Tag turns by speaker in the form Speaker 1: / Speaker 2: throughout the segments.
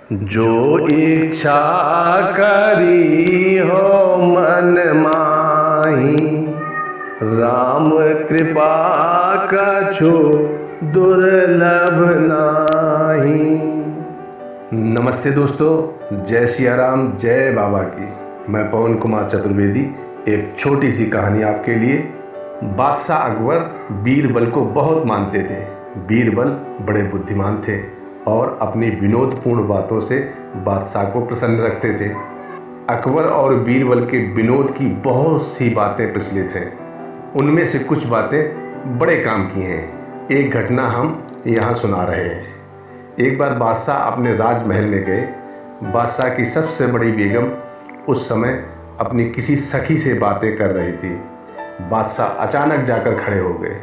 Speaker 1: जो इच्छा करी हो मन माही, राम कृपा कछु दुर्लभ नाही। नमस्ते दोस्तों, जय सिया राम, जय बाबा की। मैं पवन कुमार चतुर्वेदी एक छोटी सी कहानी आपके लिए। बादशाह अकबर बीरबल को बहुत मानते थे। बीरबल बड़े बुद्धिमान थे और अपनी विनोदपूर्ण बातों से बादशाह को प्रसन्न रखते थे। अकबर और बीरबल के विनोद की बहुत सी बातें प्रचलित हैं। उनमें से कुछ बातें बड़े काम की हैं। एक घटना हम यहाँ सुना रहे हैं। एक बार बादशाह अपने राजमहल में गए। बादशाह की सबसे बड़ी बेगम उस समय अपनी किसी सखी से बातें कर रही थी। बादशाह अचानक जाकर खड़े हो गए।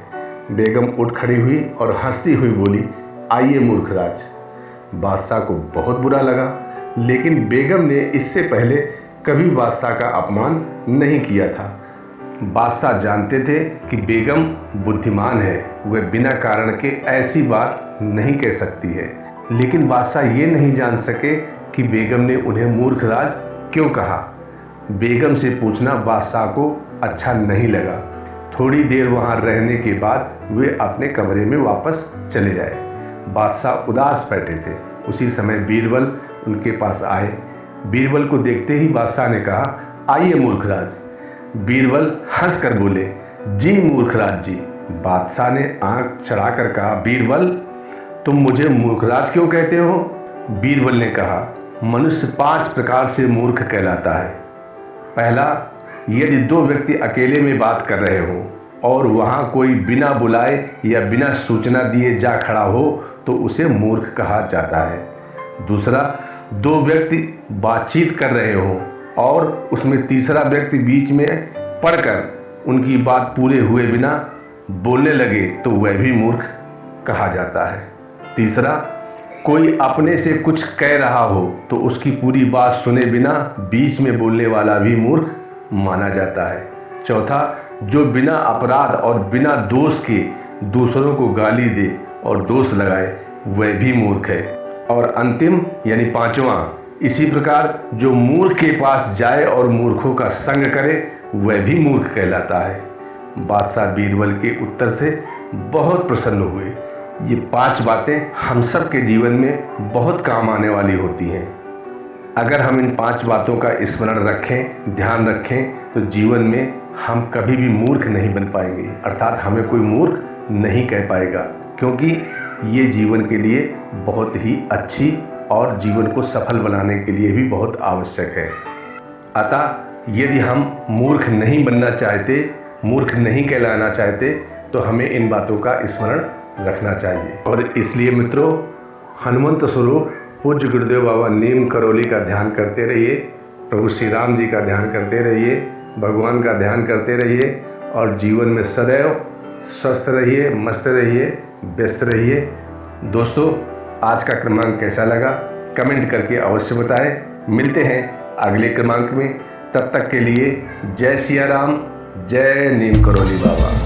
Speaker 1: बेगम उठ खड़ी हुई और हंसती हुई बोली, आइए मूर्खराज। बादशाह को बहुत बुरा लगा, लेकिन बेगम ने इससे पहले कभी बादशाह का अपमान नहीं किया था। बादशाह जानते थे कि बेगम बुद्धिमान है, वह बिना कारण के ऐसी बात नहीं कह सकती है। लेकिन बादशाह ये नहीं जान सके कि बेगम ने उन्हें मूर्खराज क्यों कहा। बेगम से पूछना बादशाह को अच्छा नहीं लगा। थोड़ी देर वहाँ रहने के बाद वे अपने कमरे में वापस चले जाए। बादशाह उदास बैठे थे। उसी समय बीरबल उनके पास आए। बीरबल को देखते ही बादशाह ने कहा, आइए मूर्खराज। बीरबल हंस कर बोले, जी मूर्खराज जी। बादशाह ने आंख चढ़ाकर कहा, बीरबल तुम मुझे मूर्खराज क्यों कहते हो? बीरबल ने कहा, मनुष्य 5 प्रकार से मूर्ख कहलाता है। पहला, यदि 2 व्यक्ति अकेले में बात कर रहे हो और वहाँ कोई बिना बुलाए या बिना सूचना दिए जा खड़ा हो तो उसे मूर्ख कहा जाता है। दूसरा, 2 व्यक्ति बातचीत कर रहे हो और उसमें तीसरा व्यक्ति बीच में पढ़कर उनकी बात पूरे हुए बिना बोलने लगे तो वह भी मूर्ख कहा जाता है। तीसरा, कोई अपने से कुछ कह रहा हो तो उसकी पूरी बात सुने बिना बीच में बोलने वाला भी मूर्ख माना जाता है। चौथा, जो बिना अपराध और बिना दोष के दूसरों को गाली दे और दोष लगाए वह भी मूर्ख है। और अंतिम यानी 5वां, इसी प्रकार जो मूर्ख के पास जाए और मूर्खों का संग करे वह भी मूर्ख कहलाता है। बादशाह बीरबल के उत्तर से बहुत प्रसन्न हुए। ये 5 बातें हम सब के जीवन में बहुत काम आने वाली होती हैं। अगर हम इन 5 बातों का स्मरण रखें, ध्यान रखें, तो जीवन में हम कभी भी मूर्ख नहीं बन पाएंगे। अर्थात हमें कोई मूर्ख नहीं कह पाएगा, क्योंकि ये जीवन के लिए बहुत ही अच्छी और जीवन को सफल बनाने के लिए भी बहुत आवश्यक है। अतः यदि हम मूर्ख नहीं बनना चाहते, मूर्ख नहीं कहलाना चाहते, तो हमें इन बातों का स्मरण रखना चाहिए। और इसलिए मित्रों, हनुमंत स्वरूप पूज्य गुरुदेव बाबा नीम करौली का ध्यान करते रहिए, प्रभु श्री राम जी का ध्यान करते रहिए, भगवान का ध्यान करते रहिए और जीवन में सदैव स्वस्थ रहिए, मस्त रहिए, व्यस्त रहिए। दोस्तों, आज का क्रमांक कैसा लगा कमेंट करके अवश्य बताएं। मिलते हैं अगले क्रमांक में। तब तक के लिए जय सिया राम, जय नीम करौली बाबा।